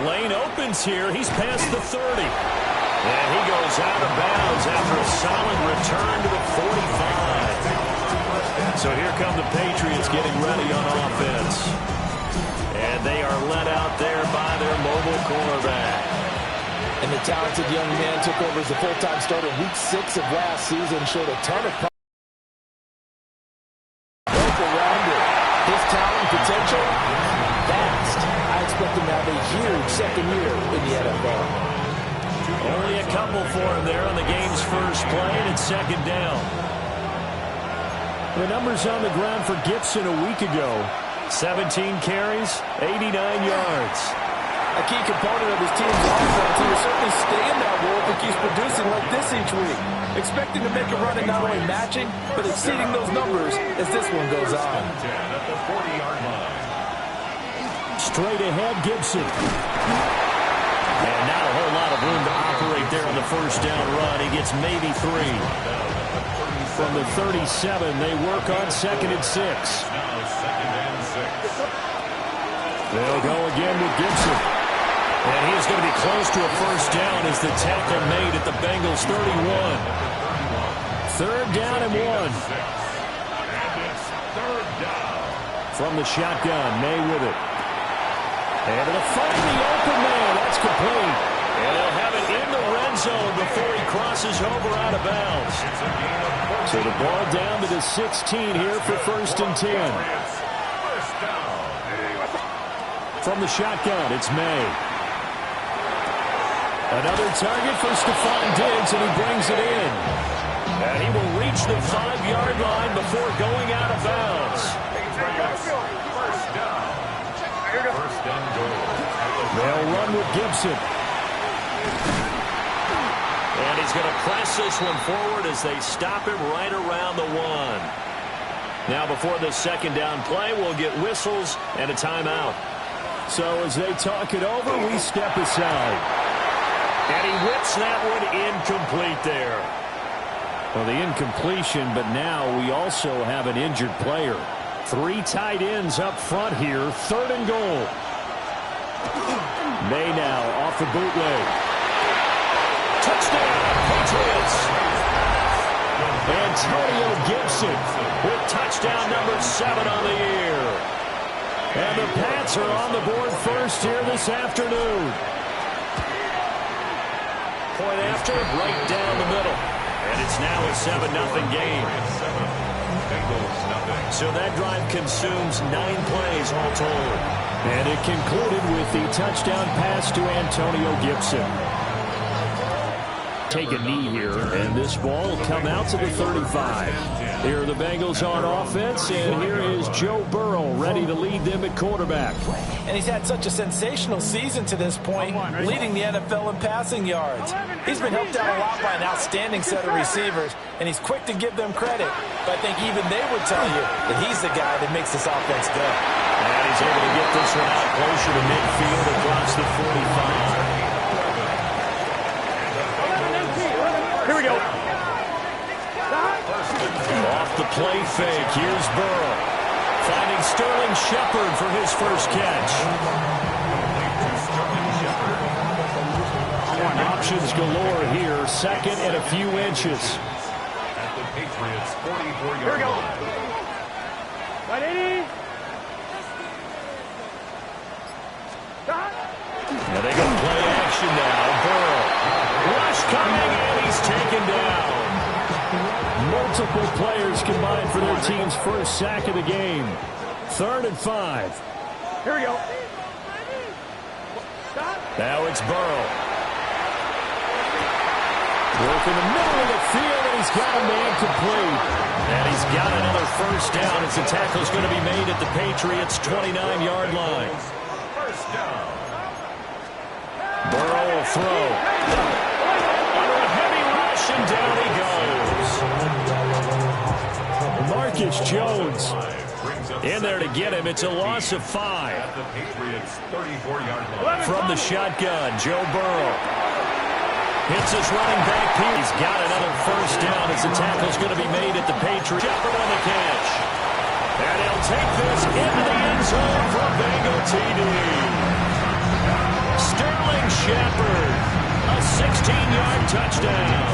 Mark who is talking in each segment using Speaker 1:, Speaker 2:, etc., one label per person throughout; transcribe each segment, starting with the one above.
Speaker 1: lane opens here. He's past the 30. And he goes out of bounds after a solid return to the 45. So here come the Patriots getting ready on offense. And they are led out there by their mobile cornerback.
Speaker 2: And the talented young man took over as a full-time starter week 6 of last season, showed a ton of around it. His talent potential, vast. I expect him to have a huge second year in the NFL.
Speaker 1: Only a couple for him there on the game's first play, and it's second down. The numbers on the ground for Gibson a week ago. 17 carries, 89 yards.
Speaker 2: A key component of his team's offense. He will certainly stay in that role if he keeps producing like this each week. Expecting to make a run and not only matching, but exceeding those numbers as this one goes on.
Speaker 1: Straight ahead, Gibson. And not a whole lot of room to operate there on the first down run. He gets maybe 3. From the 37, they work on 2nd and 6. They'll go again with Gibson. And he's going to be close to a first down as the tackle made at the Bengals 31. 3rd down and 1. From the shotgun, May with it. And it'll find the open man. That's complete. And they'll have it in the red zone before he crosses over out of bounds. So the ball down to the 16 here for 1st and 10. From the shotgun, it's May. Another target for Stephon Diggs, and he brings it in. And he will reach the 5-yard line before going out of bounds. They'll run with Gibson. And he's going to press this one forward as they stop him right around the 1. Now before the 2nd down play, we'll get whistles and a timeout. So as they talk it over, we step aside. And he whips that one incomplete there. Well, the incompletion, but now we also have an injured player. 3 tight ends up front here, 3rd and goal. May now off the bootleg. Touchdown, Patriots. Antonio Gibson with touchdown number 7 on the year. And the Pats are on the board first here this afternoon. Point after, right down the middle. And it's now a 7-0 game. So that drive consumes 9 plays all told. And it concluded with the touchdown pass to Antonio Gibson. Take a knee here, and this ball will come out to the 35. Here are the Bengals on offense, and here is Joe Burrow ready to lead them at quarterback.
Speaker 2: And he's had such a sensational season to this point, leading the NFL in passing yards. He's been helped out a lot by an outstanding set of receivers, and he's quick to give them credit. But I think even they would tell you that he's the guy that makes this offense go.
Speaker 1: And he's able to get this one out closer to midfield across the 45.
Speaker 3: Here we go.
Speaker 1: Off the play fake, here's Burrow. Finding Sterling Shepard for his first catch. Options galore here, 2nd and a few inches.
Speaker 4: At the Patriots' 44-yard
Speaker 3: Here we go.
Speaker 4: line.
Speaker 3: 180.
Speaker 1: Now they go play action now. Burrow. Rush coming, and he's taken down. Multiple players combined for their team's first sack of the game. 3rd and 5.
Speaker 3: Here we go.
Speaker 1: Now it's Burrow. Work in the middle of the field, and he's got a man complete. And he's got another first down as the tackle's going to be made at the Patriots' 29-yard line.
Speaker 4: First down.
Speaker 1: Burrow will throw. Under a heavy rush, and down he goes. Marcus Jones in there to get him. It's a loss of 5.
Speaker 4: At the Patriots' 34-yard line.
Speaker 1: From the shotgun, Joe Burrow. Hits his running back. He's got another first down as the tackle's going to be made at the Patriots. Shepard on the catch. And he'll take this into the end zone for a Bengal TD. Shepard. A 16-yard touchdown.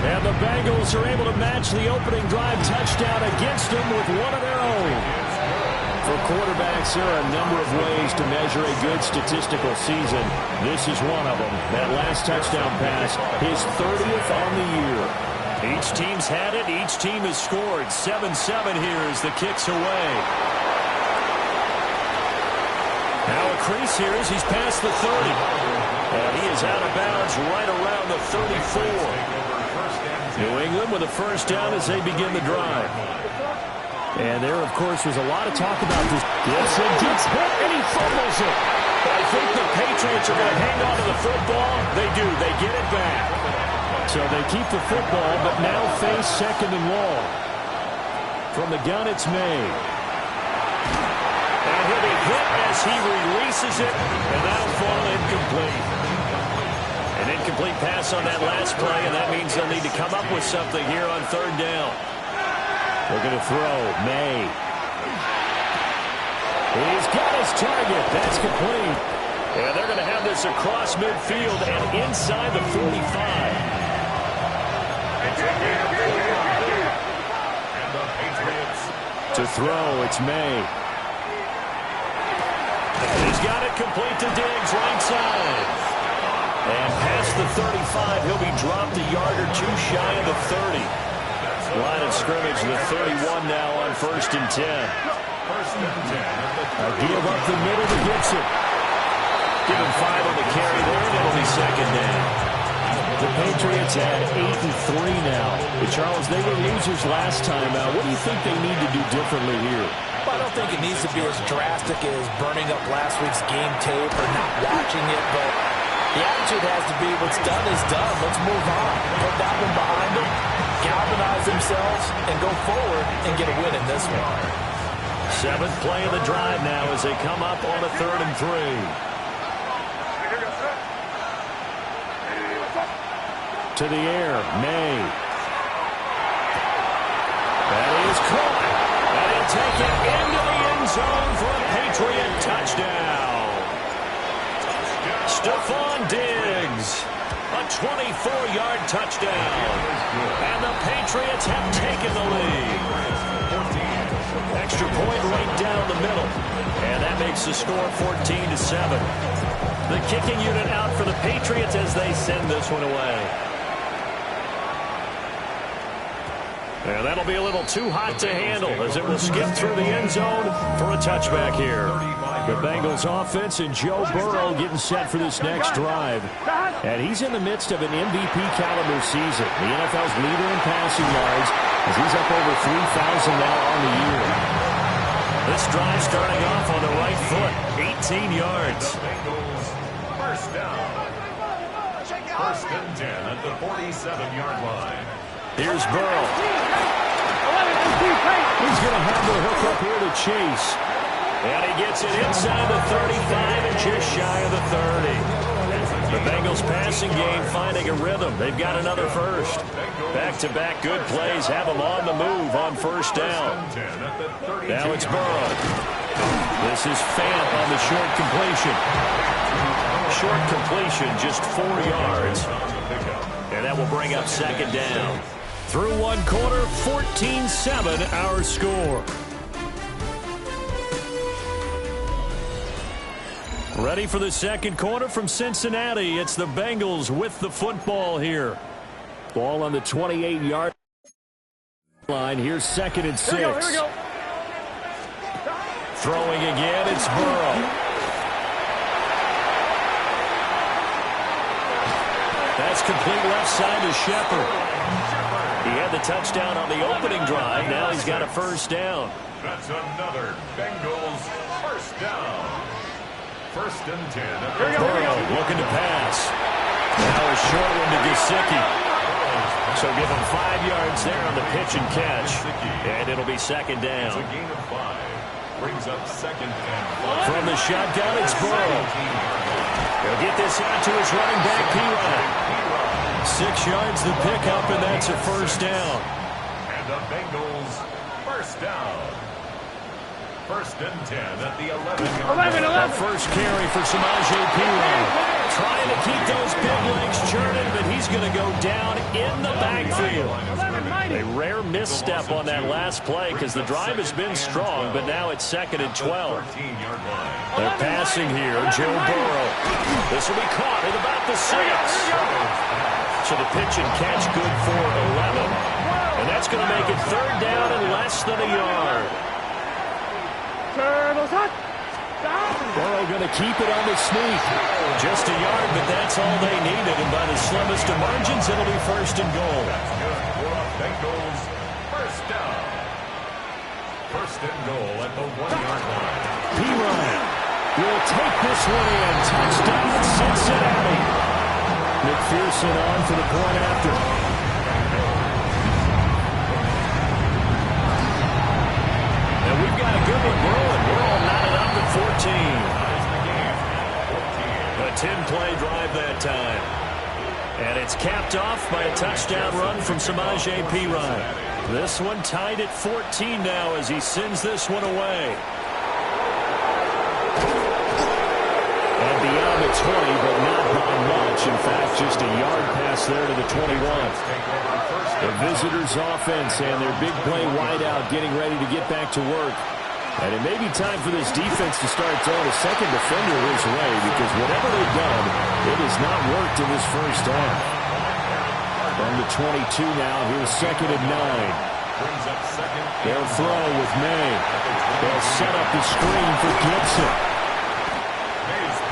Speaker 1: And the Bengals are able to match the opening drive touchdown against them with one of their own. For quarterbacks, there are a number of ways to measure a good statistical season. This is one of them. That last touchdown pass, his 30th on the year. Each team's had it. Each team has scored. 7-7 here as the kick's away. Now a crease here as he's past the 30. And he is out of bounds right around the 34. New England with a first down as they begin the drive. And there, of course, was a lot of talk about this. Gibson gets hit and he fumbles it. But I think the Patriots are going to hang on to the football. They do. They get it back. So they keep the football, but now face second and long. From the gun, it's May. And he'll be hit as he releases it, and that'll fall incomplete. An incomplete pass on that last play, and that means they'll need to come up with something here on third down. They're going to throw. May. He's got his target. That's complete. And they're going to have this across midfield and inside the 45. To throw, it's May. He's got it complete to Diggs, right side. And past the 35, he'll be dropped a yard or two shy of the 30. Line of scrimmage, the 31 now on 1st and 10. A give up the middle to Gibson. Give him 5 on the carry there, and it'll be second down. The Patriots had 8-3 now. But Charles, they were losers last time out. What do you think they need to do differently here?
Speaker 2: Well, I don't think it needs to be as drastic as burning up last week's game tape or not watching it, but the attitude has to be what's done is done. Let's move on. Put that one behind them, galvanize themselves, and go forward and get a win in this one.
Speaker 1: 7th play of the drive now as they come up on a 3rd and 3. To the air, May. That is caught. And he'll take it into the end zone for a Patriot touchdown. Stephon Diggs. A 24-yard touchdown. And the Patriots have taken the lead. Extra point right down the middle. And that makes the score 14-7. The kicking unit out for the Patriots as they send this one away. And that'll be a little too hot to handle as it will skip through the end zone for a touchback here. The Bengals offense and Joe Burrow getting set for this next drive. And he's in the midst of an MVP caliber season. The NFL's leader in passing yards as he's up over 3,000 now on the year. This drive starting off on the right foot. 18 yards.
Speaker 4: Bengals first down. 1st and 10 at the 47-yard line.
Speaker 1: Here's Burrow. He's going to have the hook up here to Chase. And he gets it inside the 35 and just shy of the 30. The Bengals passing game finding a rhythm. They've got another first. Back-to-back good plays have them on the move on 1st down. Now it's Burrow. This is Fant on the short completion. Short completion, just 4 yards. And that will bring up 2nd down. Through 1 quarter, 14-7 our score. Ready for the 2nd quarter from Cincinnati. It's the Bengals with the football here. Ball on the 28-yard line. Here's 2nd and 6.
Speaker 3: Here we go.
Speaker 1: Throwing again, it's Burrow. That's complete left side to Shepard. He had the touchdown on the opening drive. Now he's got a first down.
Speaker 4: That's another Bengals first down. 1st and 10.
Speaker 1: Burrow looking to pass. Now a short one to Gesicki. So give him 5 yards there on the pitch and catch. And it'll be 2nd down.
Speaker 4: It's a gain of 5. Brings up 2nd and 5.
Speaker 1: From the shotgun, it's Burrow. He'll get this out to his running back, P-Ryan. 6 yards the pickup, and that's a 1st down.
Speaker 4: And the Bengals first down. First and 10 at the 11-yard line.
Speaker 1: A first carry for Samaje Perine. Trying to keep those big legs churning, but he's going to go down in the backfield. A rare misstep on that last play because the drive has been strong, but now it's 2nd and 12. They're passing here. Joe Burrow. This will be caught at about the 6. So the pitch and catch good for 11. And that's going to make it 3rd down and less than a yard. Burrow going to keep it on the sneak. Just a yard, but that's all they needed. And by the slimmest of margins, it'll be 1st and goal.
Speaker 4: That's good for the Bengals. First down. 1st and goal at the 1-yard line.
Speaker 1: Perine will take this one in. Touchdown, Cincinnati. McPherson on for the point after. And we've got a good one brewing. We're all knotted up at 14. A 10-play drive that time. And it's capped off by a touchdown run from Samaje Perine. This one tied at 14 now as he sends this one away. And beyond the 20, but not by much. In fact, just a yard pass there to the 21. The visitors' offense and their big play wideout getting ready to get back to work. And it may be time for this defense to start throwing a second defender his way, because whatever they've done, it has not worked in this first half. From the 22 now, here's 2nd and 9. They'll throw with May. They'll set up the screen for Gibson.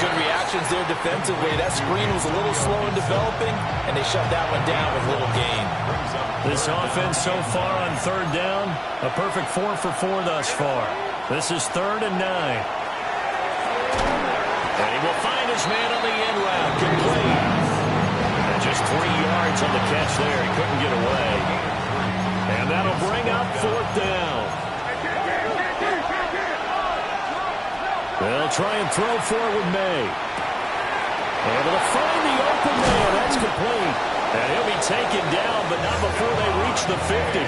Speaker 2: Good reactions there defensively. That screen was a little slow in developing, and they shut that one down with little gain.
Speaker 1: This offense so far on 3rd down, a perfect 4 for 4 thus far. This is 3rd and 9. And he will find his man on the end route. Complete. And just 3 yards on the catch there. He couldn't get away. And that'll bring up 4th down. They'll try and throw for it with May. Able to find the open man. That's complete. And he'll be taken down, but not before they reach the 50.
Speaker 4: A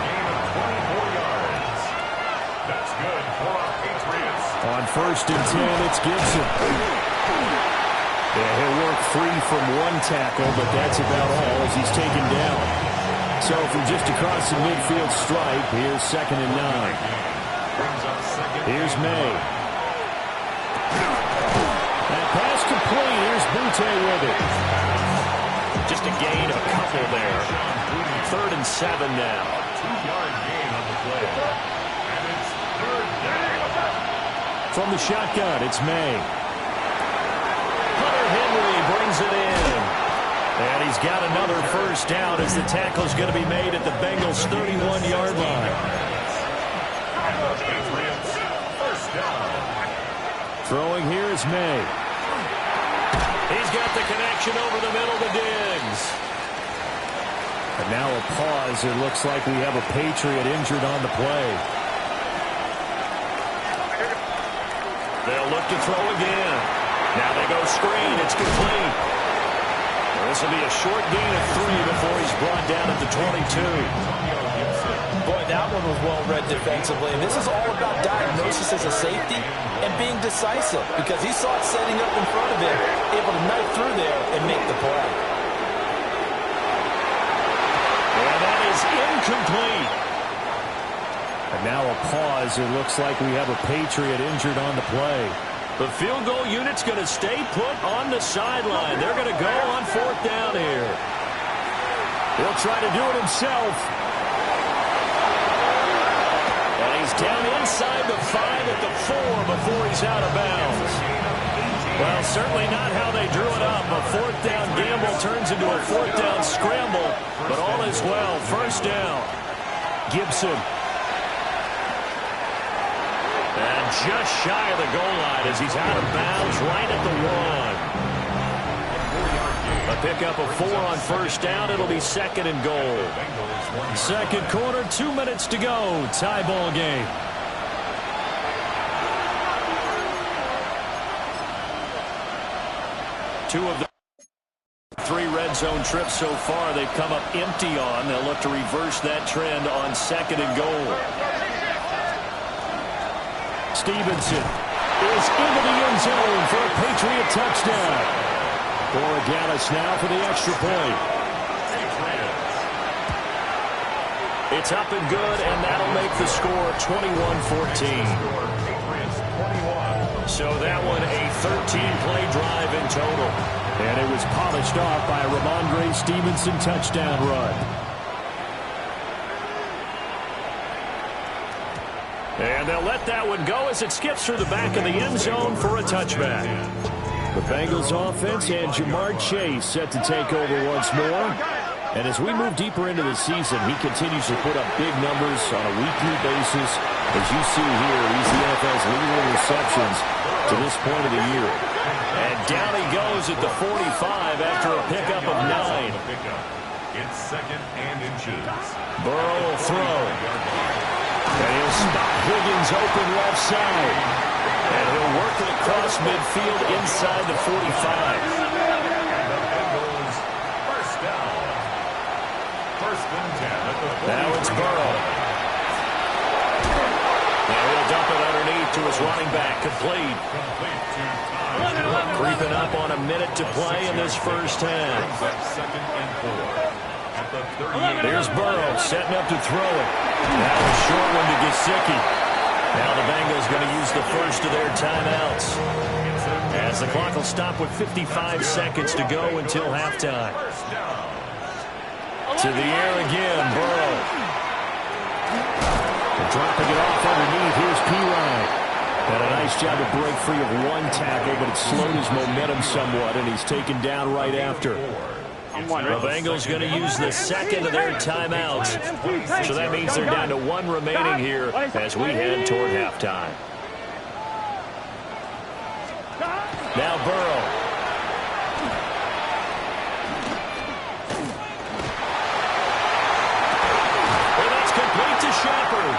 Speaker 4: gain of 24 yards. That's good for our Patriots.
Speaker 1: On 1st and 10, it's Gibson. Yeah, he'll work free from one tackle, but that's about all as he's taken down. So from just across the midfield stripe, here's 2nd and 9. Here's May. That pass complete. Here's Butte with it. Just a gain of a couple there. 3rd and 7 now.
Speaker 4: 2-yard gain on the play. And it's 3rd down.
Speaker 1: From the shotgun, it's May. Hunter Henry brings it in. And he's got another 1st down as the tackle's going to be made at the Bengals' 31-yard line.
Speaker 4: Patriots, 1st down.
Speaker 1: Throwing here is May. He's got the connection over the middle to Diggs. And now a pause. It looks like we have a Patriot injured on the play. They'll look to throw again. Now they go screen. It's complete. This will be a short gain of 3 before he's brought down at the 22.
Speaker 2: Boy, that one was well read defensively. And this is all about diagnosis as a safety and being decisive, because he saw it setting up in front of him, able to knife through there and make the play.
Speaker 1: And that is incomplete. And now a pause. It looks like we have a Patriot injured on the play. The field goal unit's going to stay put on the sideline. They're going to go on 4th down here. He'll try to do it himself. And he's down inside the 5 at the 4 before he's out of bounds. Well, certainly not how they drew it up. A 4th down gamble turns into a 4th down scramble. But all is well. 1st down. Gibson. And just shy of the goal line as he's out of bounds right at the 1. A pickup of 4 on 1st down. It'll be 2nd and goal. 2nd quarter, 2 minutes to go. Tie ball game. Two of the 3 red zone trips so far they've come up empty on. They'll look to reverse that trend on 2nd and goal. Stevenson is into the end zone for a Patriot touchdown. Borregalis now for the extra point. It's up and good, and that'll make the score 21-14. So that one a 13-play drive in total. And it was polished off by a Ramondre Stevenson touchdown run. And they'll let that one go as it skips through the back of the end zone for a touchback. The Bengals offense and Jamar Chase set to take over once more. And as we move deeper into the season, he continues to put up big numbers on a weekly basis. As you see here, he's the NFL's leader in receptions to this point of the year. And down he goes at the 45 after a pickup of 9.
Speaker 4: It's second and inches.
Speaker 1: Burrow will throw. And he'll spot Higgins open left side. And he'll work it across midfield inside the 45. Now it's Burrow. Now he'll dump it underneath to his running back. Complete. Creeping up on a minute to play in this first half. Here's Burrow setting up to throw it. Now a short one to Gesicki. Now the Bengals going to use the first of their timeouts. As the clock will stop with 55 seconds to go until halftime. To the air again, Burrow. And dropping it off underneath, here's P-Ryan. And a nice job to break free of one tackle, but it slowed his momentum somewhat, and he's taken down right after. The Bengals going to use the second of their timeouts. So that means they're down to one remaining here as we head toward halftime. Now Burrow. Shepard.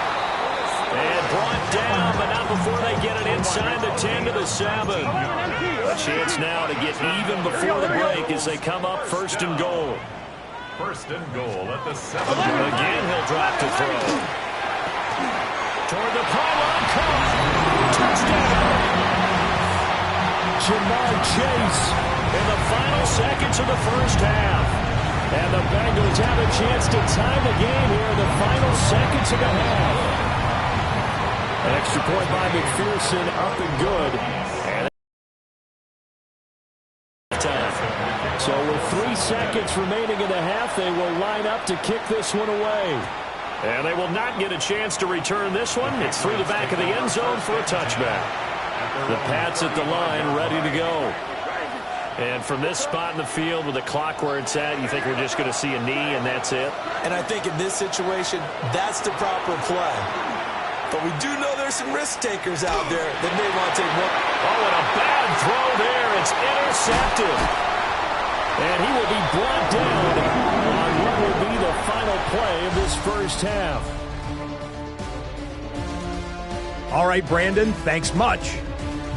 Speaker 1: And brought down, but not before they get it inside the 10 to the 7. A chance now to get even before the break as they come up first and goal.
Speaker 4: First and goal at the 7.
Speaker 1: Again, he'll drop to throw. Toward the pylon, caught. Touchdown. Jamar Chase in the final seconds of the first half. And the Bengals have a chance to tie the game here in the final seconds of the half. An extra point by McPherson, up and good. And so with 3 seconds remaining in the half, they will line up to kick this one away. And they will not get a chance to return this one. It's through the back of the end zone for a touchback. The Pats at the line, ready to go. And from this spot in the field with the clock where it's at, you think we're just going to see a knee and that's it?
Speaker 2: And I think in this situation, that's the proper play. But we do know there's some risk takers out there that may want to take one.
Speaker 1: Oh, and a bad throw there. It's intercepted. And he will be brought down on what will be the final play of this first half.
Speaker 5: All right, Brandon, thanks much.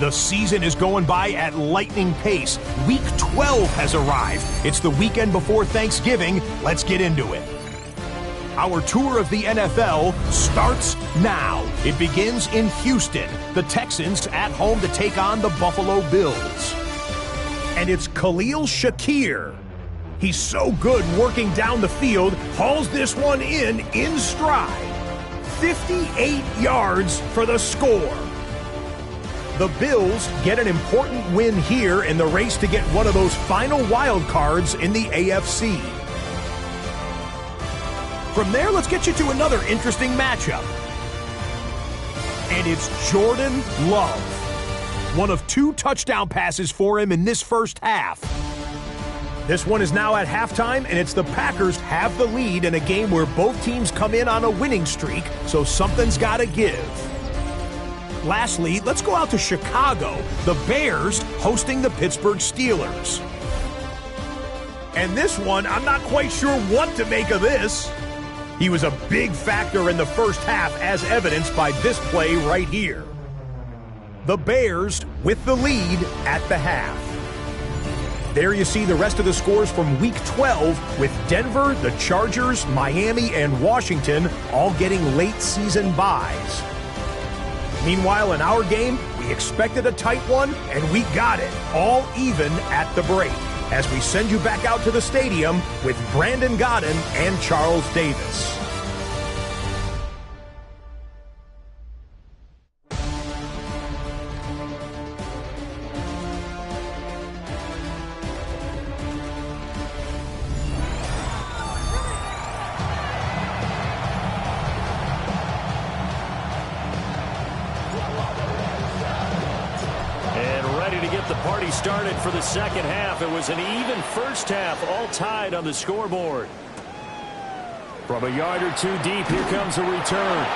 Speaker 5: The season is going by at lightning pace. Week 12 has arrived. It's the weekend before Thanksgiving. Let's get into it. Our tour of the NFL starts now. It begins in Houston. The Texans at home to take on the Buffalo Bills. And it's Khalil Shakir. He's so good working down the field, hauls this one in stride. 58 yards for the score. The Bills get an important win here in the race to get one of those final wild cards in the AFC. From there, let's get you to another interesting matchup. And it's Jordan Love. One of 2 touchdown passes for him in this first half. This one is now at halftime, and it's the Packers have the lead in a game where both teams come in on a winning streak, so something's got to give. Lastly, let's go out to Chicago. The Bears hosting the Pittsburgh Steelers. And this one, I'm not quite sure what to make of this. He was a big factor in the first half, as evidenced by this play right here. The Bears with the lead at the half. There you see the rest of the scores from Week 12 with Denver, the Chargers, Miami, and Washington all getting late season byes. Meanwhile, in our game, we expected a tight one, and we got it, all even at the break. As we send you back out to the stadium with Brandon Godden and Charles Davis.
Speaker 1: The party started for the second half. It was an even first half, all tied on the scoreboard. From a yard or two deep, here comes a return.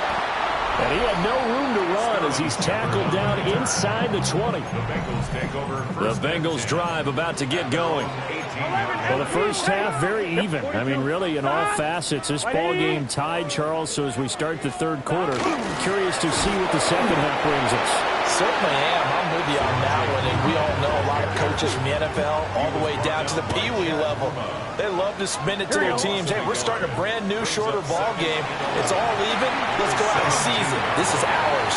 Speaker 1: And he had no room to run as he's tackled down inside the 20. The Bengals drive about to get going. Well, the first half, very even. I mean, really, in all facets, this ball game tied, Charles. So as we start the third quarter, curious to see what the second half brings us.
Speaker 2: Certainly am. I'm with you on that one. And we all know a lot of coaches from the NFL all the way down to the Pee Wee level. They love to spin it to their teams. Hey, we're starting a brand new, shorter ball game. It's all even. Let's go out and seize it. This is ours.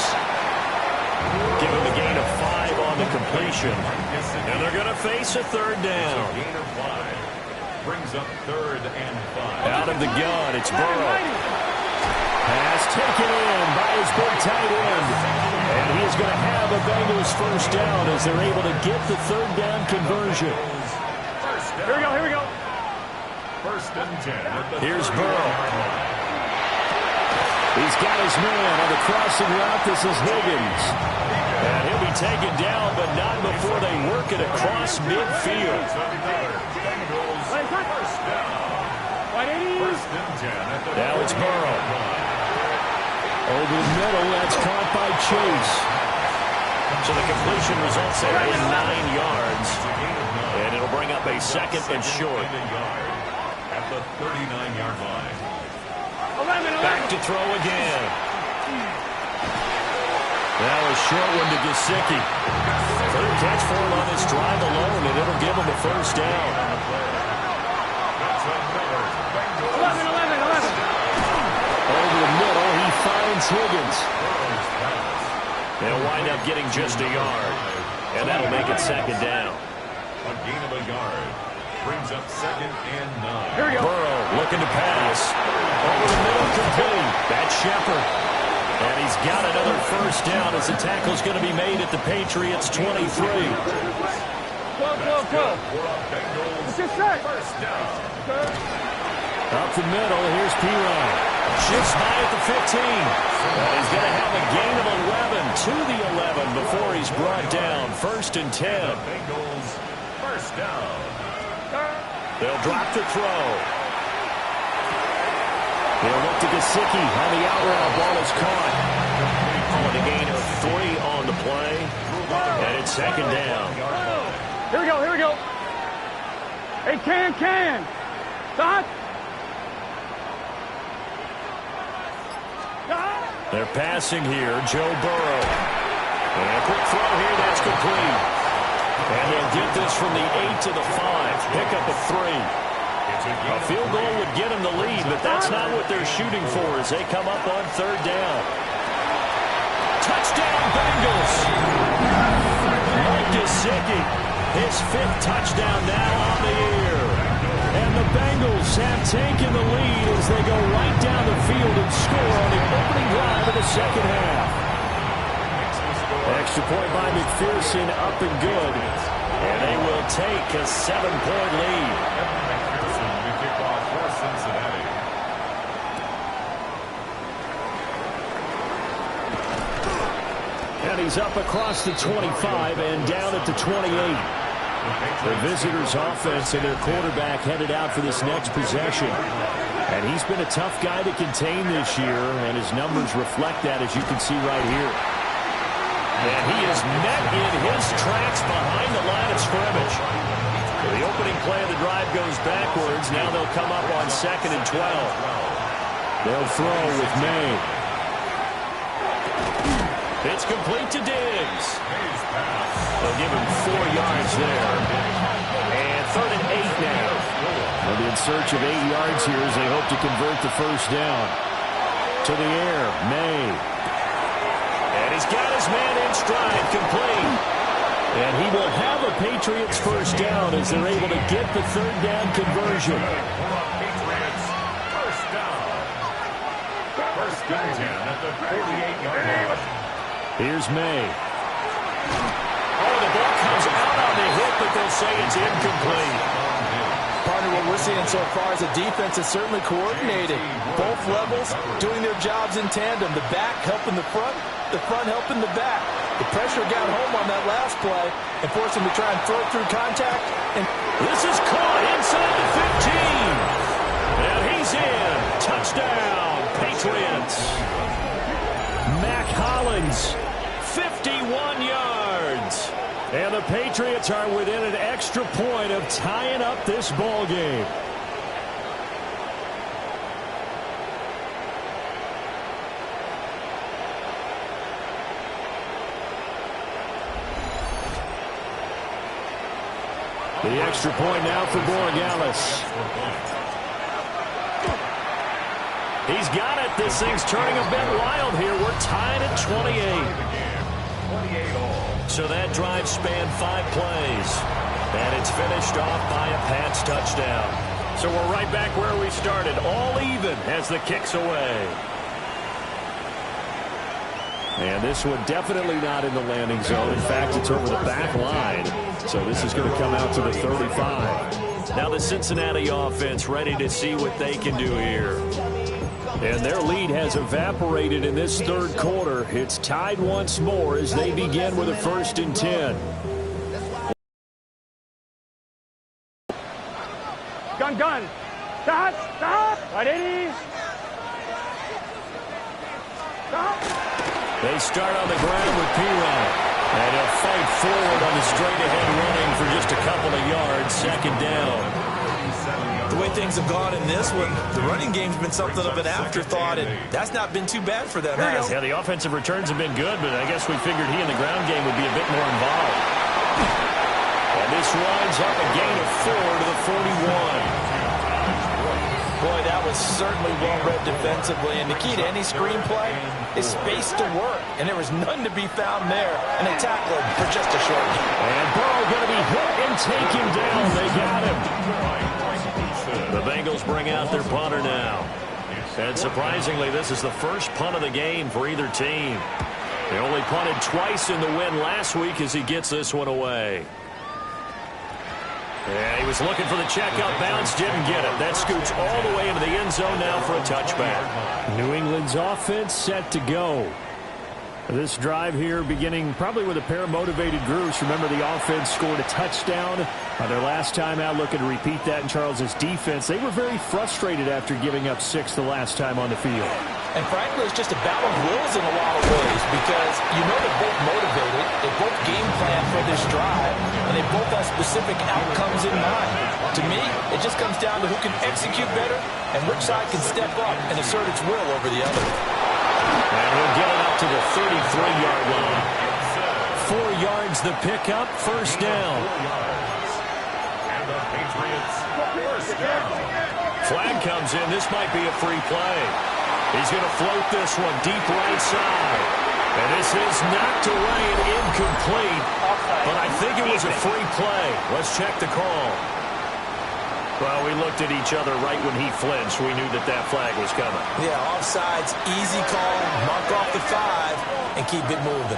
Speaker 1: Give him a gain of 5 on the completion. And they're going to face a third down.
Speaker 4: Gain of 5 brings up 3rd and 5.
Speaker 1: Out of the gun, it's Burrow. Pass taken in by his big tight end. And he is going to have a Bengals first down as they're able to get the third down conversion.
Speaker 3: Here we go, here we go.
Speaker 4: 1st and 10.
Speaker 1: Here's Burrow. He's got his man on the crossing route. This is Higgins. And he'll be taken down, but not before they work it across midfield. Now it's Burrow. Over the middle, that's caught by Chase. So the completion results there in 9 yards. And it'll bring up a 2nd and short.
Speaker 4: At the 39-yard line.
Speaker 1: Back to throw again. Now a short one to Gesicki. 3rd catch for him on this drive alone, and it'll give him a first down. Over the middle, he finds Higgins. They'll wind up getting just a yard, and that'll make it 2nd down.
Speaker 4: A gain of a yard brings up 2nd and 9.
Speaker 3: Here we go.
Speaker 1: Burrow looking to pass. Over the middle, complete. That's Shepard. And he's got another first down as the tackle's going to be made at the Patriots' 23.
Speaker 3: Go. It's just right.
Speaker 4: First down.
Speaker 1: Up the middle, here's P-Ryan. Shifts by at the 15. And he's going to have a gain of 11 to the 11 before he's brought down. 1st and 10.
Speaker 4: Bengals first down.
Speaker 1: They'll drop the throw. They'll look to Gesicki on the out route. Ball is caught. On a gain of 3 on the play. And it's 2nd down.
Speaker 3: Here we go. Hey, can. Stop.
Speaker 1: They're passing here. Joe Burrow. And a quick throw here. That's complete. And they'll get this from the 8 to the 5. Pick up a 3. A field goal would get them the lead, but that's not what they're shooting for as they come up on 3rd down. Touchdown, Bengals! Mike Gesicki, his 5th touchdown now on the year. And the Bengals have taken the lead as they go right down the field and score on the opening drive of the second half. Extra point by McPherson, up and good. And they will take a 7-point lead.
Speaker 4: Cincinnati.
Speaker 1: And he's up across the 25 and down at the 28. The visitors' offense and their quarterback headed out for this next possession. And he's been a tough guy to contain this year, and his numbers reflect that, as you can see right here. And he is met in his tracks behind the line of scrimmage. The opening play of the drive goes backwards. Now they'll come up on 2nd and 12. They'll throw with May. It's complete to Diggs. They'll give him 4 yards there. And 3rd and 8 now. They'll be in search of 8 yards here as they hope to convert the first down. To the air, May. And And he's got his man in stride, complete. And he will have a Patriots first down as they're able to get the third down conversion.
Speaker 4: Patriots first down. First and 10 at the 48-yard line.
Speaker 1: Here's May. Oh, the ball comes out on the hit, but they'll say it's incomplete.
Speaker 2: Partner, what we're seeing so far is the defense is certainly coordinated. Both levels doing their jobs in tandem. The back helping the front helping the back. The pressure got home on that last play and forced him to try and throw through contact. And
Speaker 1: this is caught inside the 15. And he's in. Touchdown, Patriots. Mac Hollins, 51 yards. And the Patriots are within an extra point of tying up this ball game. The extra point now for Borregales. He's got it. This thing's turning a bit wild here. We're tied at 28. So that drive spanned 5 plays. And it's finished off by a Pats touchdown. So we're right back where we started. All even as the kick's away. And this one definitely not in the landing zone. In fact, it's over the back line. So this is going to come out to the 35. Now the Cincinnati offense ready to see what they can do here. And their lead has evaporated in this third quarter. It's tied once more as they begin with a 1st and 10.
Speaker 3: Gun. Stop. Right, 80. Stop.
Speaker 1: They start on the ground with P-Ryan. And he'll fight forward on the straight-ahead running for just a couple of yards. 2nd down.
Speaker 2: the way things have gone in this one, the running game's been something of an afterthought, and that's not been too bad for them.
Speaker 1: Yeah, the offensive returns have been good, but I guess we figured he in the ground game would be a bit more involved. And this runs up a gain of 4 to the 41.
Speaker 2: Boy, that was certainly well-read defensively, and the key to any screenplay is space to work, and there was none to be found there, and they tackled him for just a short game.
Speaker 1: And Burrow going to be hit and take him down. They got him. The Bengals bring out their punter now. And surprisingly, this is the first punt of the game for either team. They only punted twice in the win last week as he gets this one away. Yeah, he was looking for the check out bounce, didn't get it. That scoots all the way into the end zone now for a touchback. New England's offense set to go. This drive here beginning probably with a pair of motivated groups. Remember, the offense scored a touchdown on their last time out. Looking to repeat that in Charles's defense. They were very frustrated after giving up 6 the last time on the field.
Speaker 2: And frankly, it's just a battle of wills in a lot of ways, because you know they're both motivated, they both game plan for this drive, and they both have specific outcomes in mind. To me, it just comes down to who can execute better and which side can step up and assert its will over the other.
Speaker 1: And we'll get it up to the 33-yard line. 4 yards the pickup, first down.
Speaker 4: And the Patriots first down.
Speaker 1: Flag comes in. This might be a free play. He's going to float this one deep right side. And this is knocked away and incomplete. But I think it was a free play. Let's check the call. Well, we looked at each other right when he flinched. We knew that that flag was coming.
Speaker 2: Yeah, offsides, easy call, mark off the 5, and keep it moving.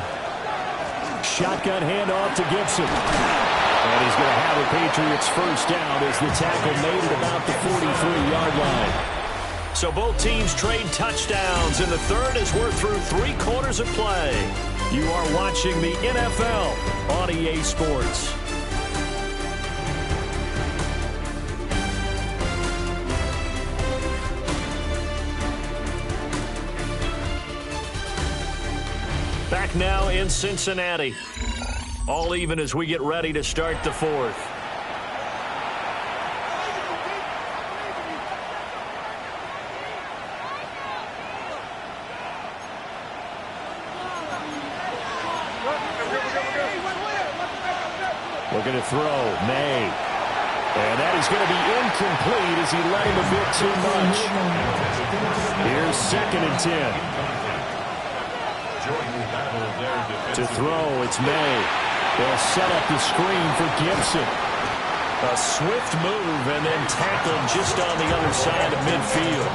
Speaker 1: Shotgun handoff to Gibson. And he's going to have a Patriots first down as the tackle made at about the 43-yard line. So both teams trade touchdowns in the third as we're through 3 quarters of play. You are watching the NFL on EA Sports. Back now in Cincinnati. All even as we get ready to start the fourth. Looking to throw, May. And that is going to be incomplete as he let him a bit too much. Here's 2nd and 10.
Speaker 4: Jordan battled
Speaker 1: To throw, it's May. They'll set up the screen for Gibson. A swift move and then tackled just on the other side of midfield.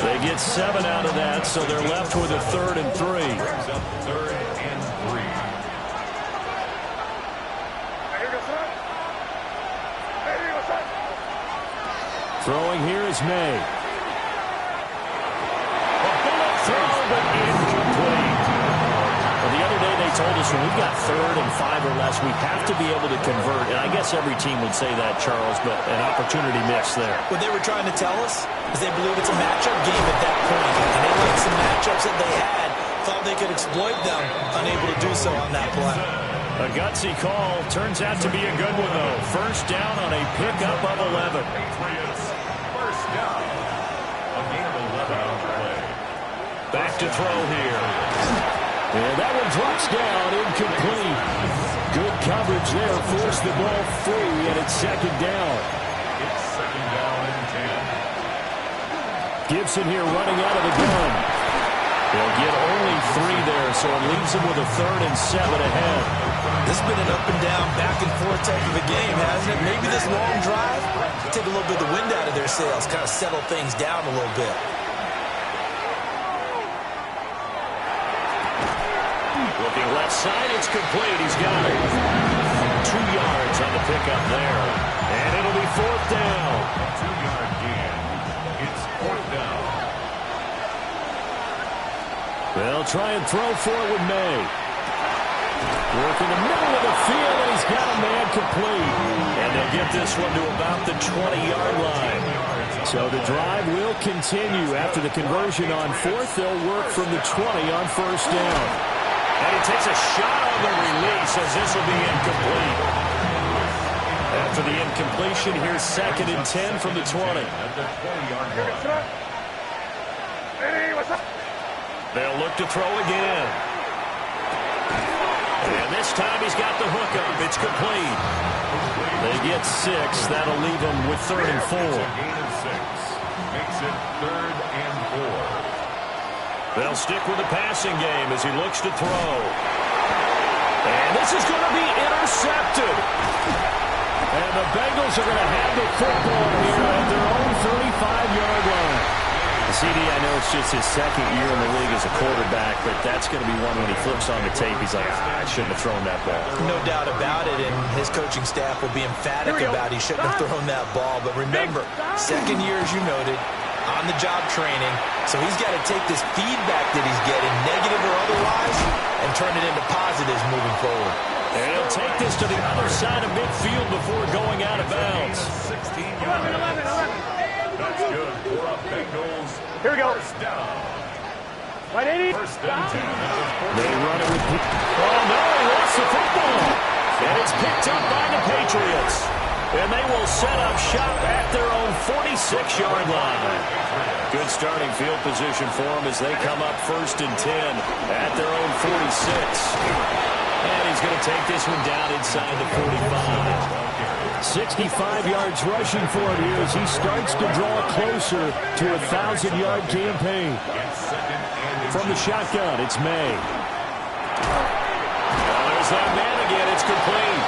Speaker 1: They get 7 out of that, so they're left with a 3rd and 3.
Speaker 4: Brings up 3rd and 3.
Speaker 1: Throwing here is May. A bullet throw, but incomplete. Well, the other day they told us when we've got 3rd and 5 or less, we have to be able to convert. And I guess every team would say that, Charles, but an opportunity missed there.
Speaker 2: What they were trying to tell us is they believe it's a matchup game at that point. And they liked some matchups that they had, thought they could exploit them, unable to do so on that play.
Speaker 1: A gutsy call. Turns out to be a good one, though. First down on a pickup of 11.
Speaker 4: Patriots, first down. A gain of 11 on the play.
Speaker 1: Back to throw here. And that one drops down, incomplete. Good coverage there. Forced the ball free, and it's 2nd down.
Speaker 4: It's 2nd down and 10.
Speaker 1: Gibson here running out of the gun. They'll get only 3 there, so it leaves them with a 3rd and 7 ahead.
Speaker 2: This has been an up and down, back and forth type of a game, hasn't it? Maybe this long drive, take a little bit of the wind out of their sails, kind of settle things down a little bit.
Speaker 1: Looking left side, it's complete. He's got it. 2 yards on the pickup there. And it'll be 4th down.
Speaker 4: 2-yard gain. It's 4th down.
Speaker 1: They'll try and throw for it with May. Work in the middle of the field, and he's got a man complete. And they'll get this one to about the 20-yard line. So the drive will continue. After the conversion on 4th, they'll work from the 20 on 1st down. And he takes a shot on the release as this will be incomplete. After the incompletion, here's 2nd and 10 from the 20.
Speaker 4: At the 20-yard line.
Speaker 1: They'll look to throw again. And this time he's got the hookup. It's complete. They get 6. That'll leave them with 3rd and 4.
Speaker 4: It's a gain of 6. Makes it 3rd and 4.
Speaker 1: They'll stick with the passing game as he looks to throw. And this is going to be intercepted. And the Bengals are going to have the football here at their own 35-yard line. CD, I know it's just his 2nd year in the league as a quarterback, but that's going to be one when he flips on the tape. He's like, I shouldn't have thrown that ball.
Speaker 2: No doubt about it, and his coaching staff will be emphatic about he shouldn't have thrown that ball. But remember, 2nd year, as you noted, on-the-job training, so he's got to take this feedback that he's getting, negative or otherwise, and turn it into positives moving forward.
Speaker 1: And he'll take this to the other side of midfield before going out of bounds.
Speaker 4: 16 yards.
Speaker 3: 11.
Speaker 4: That's good for a Bengals.
Speaker 3: Here we go.
Speaker 4: First down.
Speaker 3: Right, 80.
Speaker 4: First and 10.
Speaker 1: They run it with... Oh, no, he lost the football. And it's picked up by the Patriots. And they will set up shop at their own 46-yard line. Good starting field position for them as they come up 1st and 10 at their own 46. And he's going to take this one down inside the 45. 65 yards rushing for him here as he starts to draw closer to a 1,000-yard campaign. From the shotgun, it's May. Well, there's that man again. It's complete.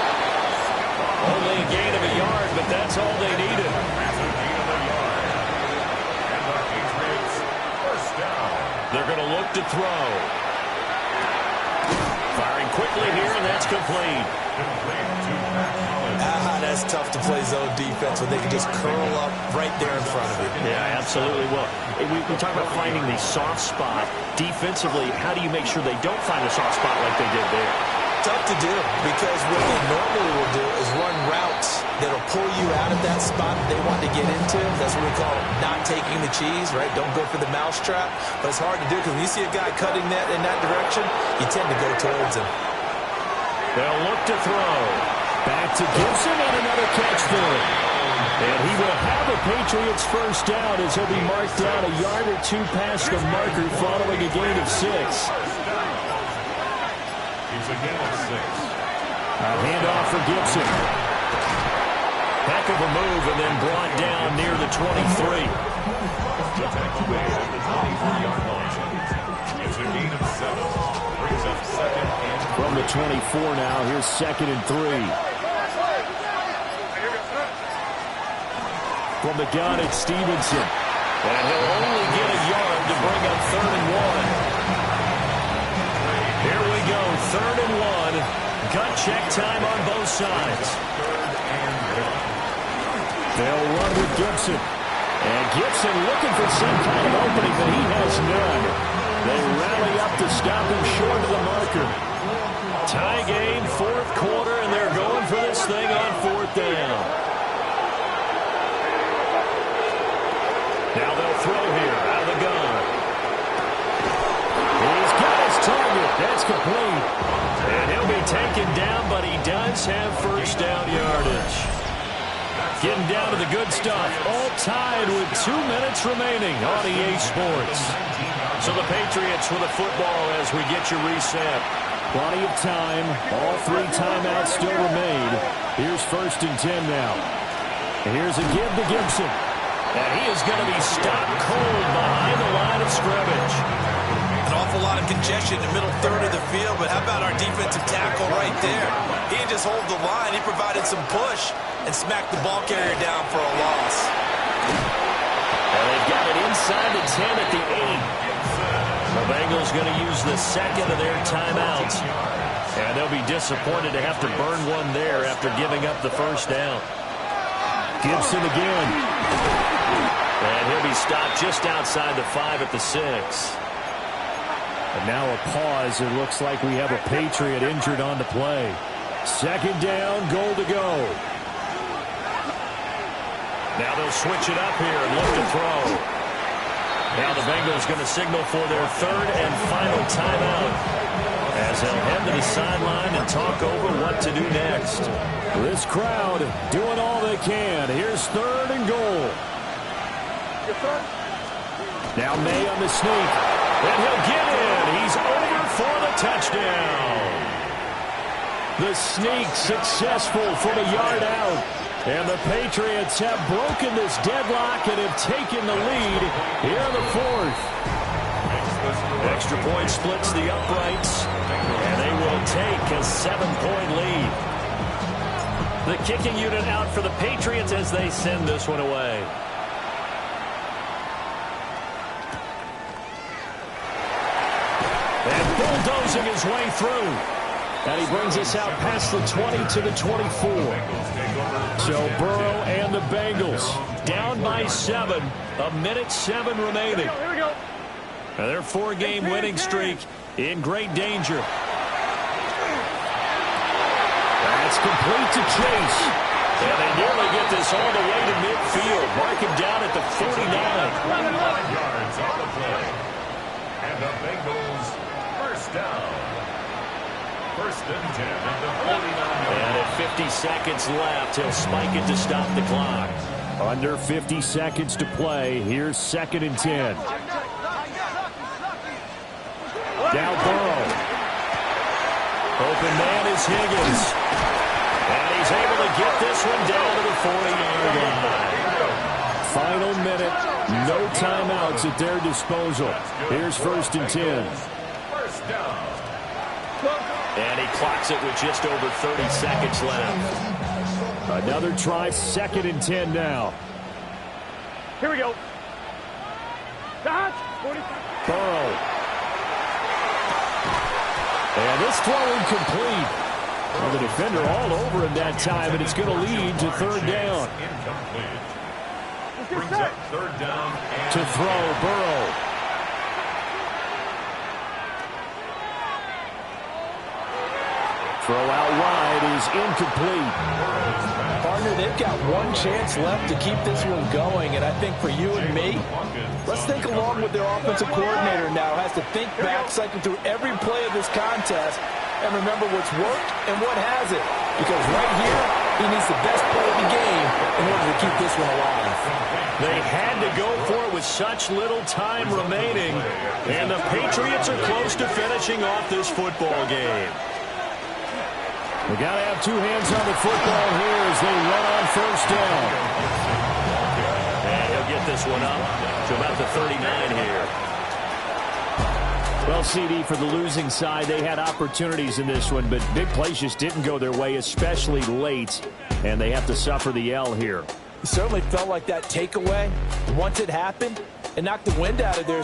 Speaker 1: Only a gain of a yard, but that's all they needed. They're going to look to throw. Firing quickly here, and that's complete.
Speaker 2: That's tough to play zone defense when they can just curl up right there in front of you.
Speaker 1: Yeah, absolutely. Well, we talk about finding the soft spot. Defensively, how do you make sure they don't find a soft spot like they did there?
Speaker 2: Tough to do because what they normally will do is run routes that'll pull you out of that spot that they want to get into. That's what we call not taking the cheese, right? Don't go for the mousetrap. But it's hard to do because when you see a guy cutting that in that direction, you tend to go towards him.
Speaker 1: They'll look to throw. Back to Gibson and another catch there. And he will have a Patriots first down as he'll be marked down a yard or 2 past the marker following a gain of 6.
Speaker 4: It's a gain of 6.
Speaker 1: A handoff for Gibson. Heck of a move and then brought down near the 23.
Speaker 4: The tackle made at the 23-yard line. It's a gain of 7. Brings up 2nd
Speaker 1: the 24 now. Here's 2nd and 3. From the gun, it's Stevenson. And he'll only get a yard to bring up 3rd and 1. Here we go, 3rd and 1. Gut check time on both sides. They'll run with Gibson. And Gibson looking for some kind of opening, but he has none. They rally up to stop him short of the marker. Tie game, 4th quarter, and they're going for this thing on 4th down. Now they'll throw here out of the gun. He's got his target. That's complete. And he'll be taken down, but he does have 1st down yardage. Getting down to the good stuff. All tied with 2 minutes remaining on EA Sports. So the Patriots with a football as we get you reset. Plenty of time. All 3 timeouts still remain. Here's 1st and 10 now. And here's a give to Gibson. And he is going to be stopped cold behind the line of scrimmage.
Speaker 2: An awful lot of congestion in the middle third of the field, but how about our defensive tackle right there? He didn't just hold the line. He provided some push and smacked the ball carrier down for a loss.
Speaker 1: And they've got it inside the 10 at the 8. The Bengals going to use the 2nd of their timeouts. And they'll be disappointed to have to burn one there after giving up the 1st down. Gibson again. And he'll be stopped just outside the 5 at the 6. And now a pause. It looks like we have a Patriot injured on the play. 2nd down, goal to go. Now they'll switch it up here and look to throw. Now the Bengals going to signal for their 3rd and final timeout as they'll head to the sideline and talk over what to do next. This crowd doing all they can. Here's 3rd and goal. Now May on the sneak. And he'll get in. He's over for the touchdown. The sneak successful from a yard out. And the Patriots have broken this deadlock and have taken the lead here in the 4th. Extra point splits the uprights. And they will take a 7-point lead. The kicking unit out for the Patriots as they send this one away. And bulldozing his way through. And he brings us out past the 20 to the 24. So Burrow and the Bengals down by 7. 1:07 remaining. And their 4-game winning streak in great danger. That's complete to Chase. And they nearly get this all the way to midfield. Mark him down at the 49.
Speaker 4: 5 yards on the play. And the Bengals 1st down. 1st and 10 at the 49.
Speaker 1: And at 50 seconds left, he'll spike it to stop the clock. Under 50 seconds to play. Here's 2nd and 10. Now Burrow. Open man is Higgins. And he's able to get this one down to the 40-yard line. Final minute. No timeouts at their disposal. Here's 1st and 10.
Speaker 4: 1st down.
Speaker 1: And he clocks it with just over 30 seconds left. Another try, 2nd and 10 now.
Speaker 3: Here we go.
Speaker 1: Burrow. And this throw incomplete. Well, the defender all over him that time, and it's going to lead to 3rd down.
Speaker 4: Incomplete. Brings up 3rd down.
Speaker 1: To throw, Burrow. Throw out wide is incomplete.
Speaker 2: Partner, they've got one chance left to keep this one going, and I think for you and me, let's think along with their offensive coordinator now. Has to think back, cycle through every play of this contest, and remember what's worked and what hasn't. Because right here, he needs the best play of the game in order to keep this one alive.
Speaker 1: They had to go for it with such little time remaining, and the Patriots are close to finishing off this football game. We got to have 2 hands on the football here as they run on 1st down. And he'll get this one up to about the 39 here. Well, CD, for the losing side, they had opportunities in this one, but big plays just didn't go their way, especially late, and they have to suffer the L here.
Speaker 2: It certainly felt like that takeaway. Once it happened, it knocked the wind out of their